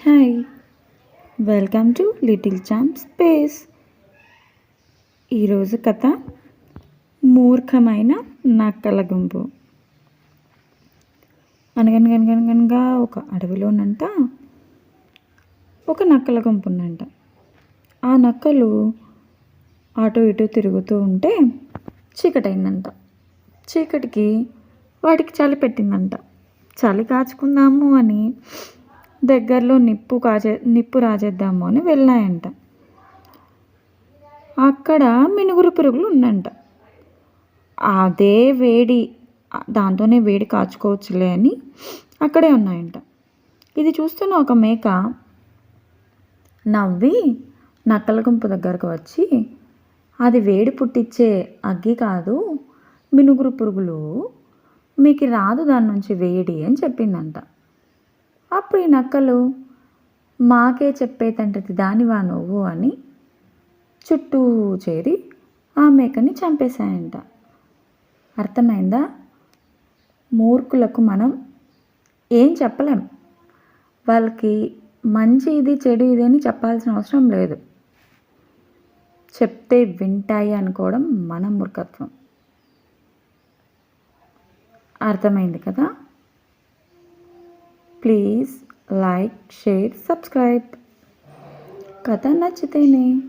Hi, welcome to little champ space. ఈరోజు కథ మూర్ఖమైన నక్కల గుంపు. అనగనగనగనగా ఒక అడవిలోనంట ఒక నక్కల గుంపు ఉందంట. ఆ నక్కలు అటు ఇటు తిరుగుతూ ఉంటే చీకటైందంట. చీకటికి వాటికి చలి పెట్టిందంట. చలి కాచుకుందాము అని దగ్గరలో నిప్పు రాజేద్దాము అని వెళ్ళాయంట. అక్కడ మినుగురు పురుగులు ఉందంట. అదే వేడి, దాంతోనే వేడి కాచుకోవచ్చులే అని అక్కడే ఉన్నాయంట. ఇది చూస్తున్న ఒక మేక నవ్వి నక్కల గుంపు దగ్గరకు వచ్చి, అది వేడి పుట్టించే అగ్గి కాదు, మినుగురు పురుగులు, మీకు రాదు దాని నుంచి వేడి అని చెప్పిందంట. అప్పుడు ఈ నక్కలు, మాకే చెప్పేతంటది దానివా నువ్వు అని చుట్టూ చేరి ఆ మేకని చంపేశాయంట. అర్థమైందా? మూర్ఖులకు మనం ఏం చెప్పలేం. వాళ్ళకి మంచి ఇది చెడు ఇది అని చెప్పాల్సిన అవసరం లేదు. చెప్తే వింటాయి అనుకోవడం మన మూర్ఖత్వం. అర్థమైంది కదా? Please like, share, subscribe. కథ నచ్చితేనే